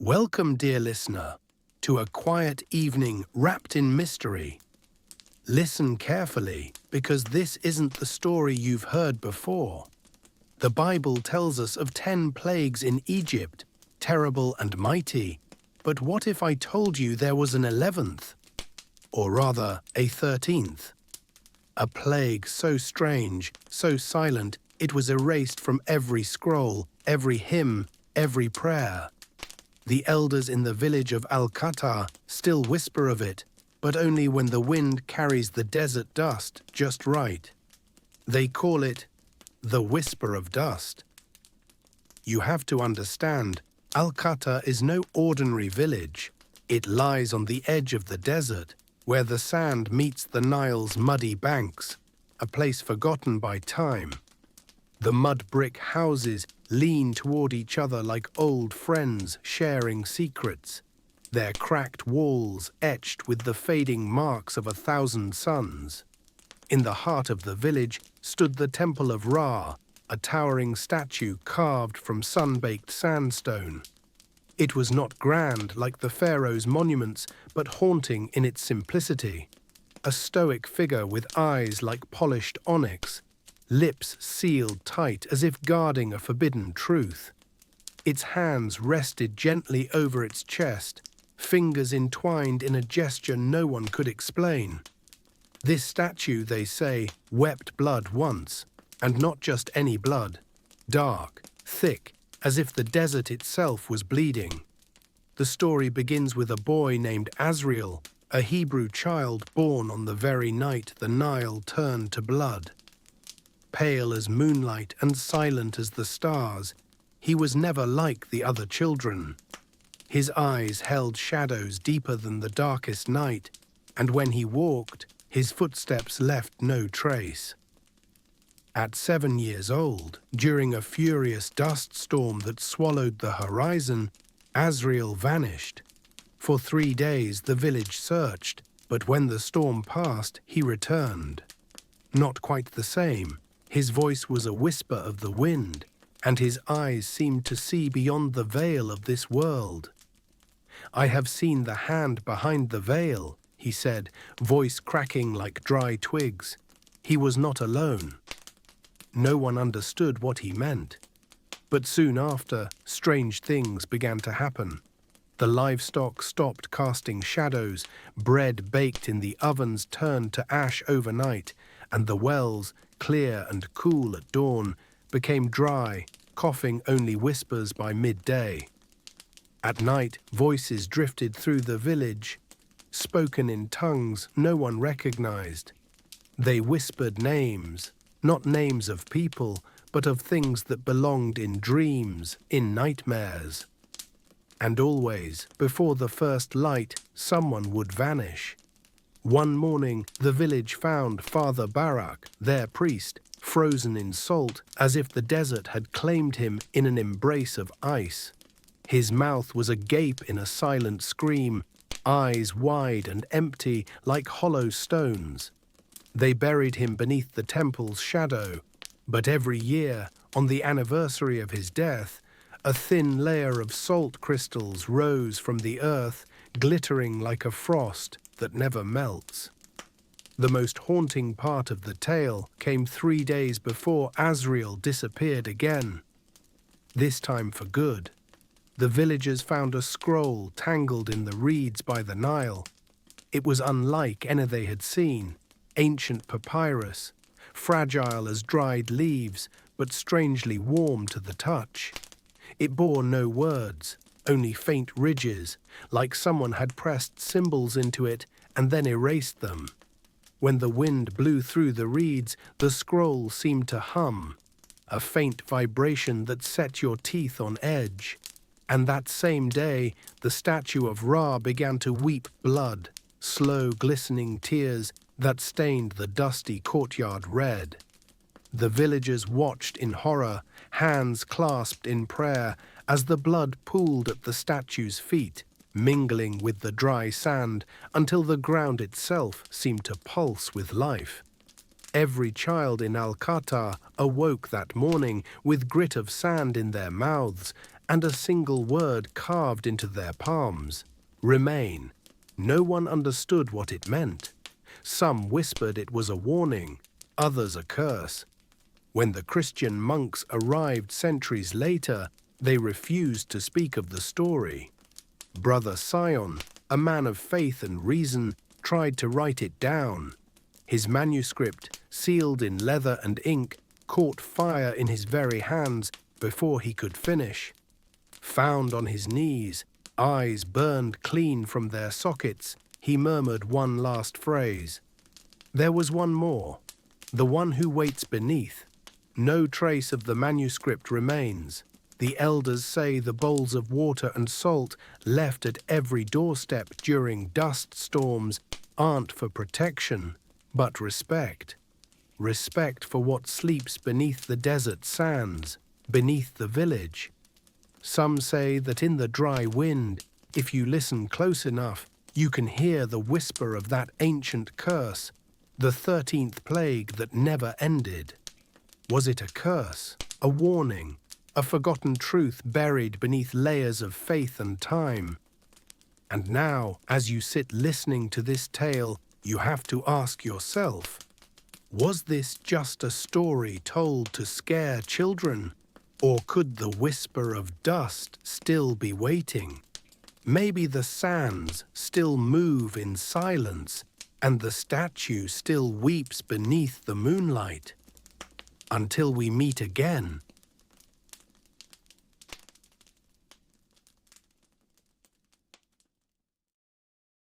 Welcome, dear listener, to a quiet evening wrapped in mystery. Listen carefully, because this isn't the story you've heard before. The Bible tells us of 10 plagues in Egypt, terrible and mighty. But what if I told you there was an 11th? Or rather, a 13th? A plague so strange, so silent, it was erased from every scroll, every hymn, every prayer. The elders in the village of Al-Qatar still whisper of it, but only when the wind carries the desert dust just right. They call it the whisper of dust. You have to understand, Al-Qatar is no ordinary village. It lies on the edge of the desert, where the sand meets the Nile's muddy banks, a place forgotten by time. The mud brick houses lean toward each other like old friends sharing secrets, their cracked walls etched with the fading marks of 1,000 suns. In the heart of the village stood the Temple of Ra, a towering statue carved from sun-baked sandstone. It was not grand like the pharaoh's monuments, but haunting in its simplicity. A stoic figure with eyes like polished onyx, lips sealed tight as if guarding a forbidden truth. Its hands rested gently over its chest, fingers entwined in a gesture no one could explain. This statue, they say, wept blood once, and not just any blood, dark, thick, as if the desert itself was bleeding. The story begins with a boy named Azrael, a Hebrew child born on the very night the Nile turned to blood. Pale as moonlight and silent as the stars, he was never like the other children. His eyes held shadows deeper than the darkest night, and when he walked, his footsteps left no trace. At 7 years old, during a furious dust storm that swallowed the horizon, Azrael vanished. For 3 days the village searched, but when the storm passed, he returned. Not quite the same. His voice was a whisper of the wind, and his eyes seemed to see beyond the veil of this world. "I have seen the hand behind the veil," he said, voice cracking like dry twigs. He was not alone. No one understood what he meant. But soon after, strange things began to happen. The livestock stopped casting shadows, bread baked in the ovens turned to ash overnight, and the wells, clear and cool at dawn, became dry, coughing only whispers by midday. At night, voices drifted through the village, spoken in tongues no one recognized. They whispered names, not names of people, but of things that belonged in dreams, in nightmares. And always, before the first light, someone would vanish. One morning, the village found Father Barak, their priest, frozen in salt, as if the desert had claimed him in an embrace of ice. His mouth was agape in a silent scream, eyes wide and empty like hollow stones. They buried him beneath the temple's shadow, but every year, on the anniversary of his death, a thin layer of salt crystals rose from the earth, glittering like a frost that never melts. The most haunting part of the tale came 3 days before Azrael disappeared again. This time for good. The villagers found a scroll tangled in the reeds by the Nile. It was unlike any they had seen, ancient papyrus, fragile as dried leaves, but strangely warm to the touch. It bore no words, only faint ridges, like someone had pressed symbols into it and then erased them. When the wind blew through the reeds, the scroll seemed to hum, a faint vibration that set your teeth on edge. And that same day, the statue of Ra began to weep blood, slow glistening tears that stained the dusty courtyard red. The villagers watched in horror, hands clasped in prayer, as the blood pooled at the statue's feet, mingling with the dry sand until the ground itself seemed to pulse with life. Every child in Al-Qatar awoke that morning with grit of sand in their mouths and a single word carved into their palms, remain. No one understood what it meant. Some whispered it was a warning, others a curse. When the Christian monks arrived centuries later, they refused to speak of the story. Brother Sion, a man of faith and reason, tried to write it down. His manuscript, sealed in leather and ink, caught fire in his very hands before he could finish. Found on his knees, eyes burned clean from their sockets, he murmured one last phrase. There was one more, the one who waits beneath. No trace of the manuscript remains. The elders say the bowls of water and salt left at every doorstep during dust storms aren't for protection, but respect. Respect for what sleeps beneath the desert sands, beneath the village. Some say that in the dry wind, if you listen close enough, you can hear the whisper of that ancient curse, the 13th plague that never ended. Was it a curse, a warning, a forgotten truth buried beneath layers of faith and time? And now, as you sit listening to this tale, you have to ask yourself, was this just a story told to scare children? Or could the whisper of dust still be waiting? Maybe the sands still move in silence, and the statue still weeps beneath the moonlight. Until we meet again,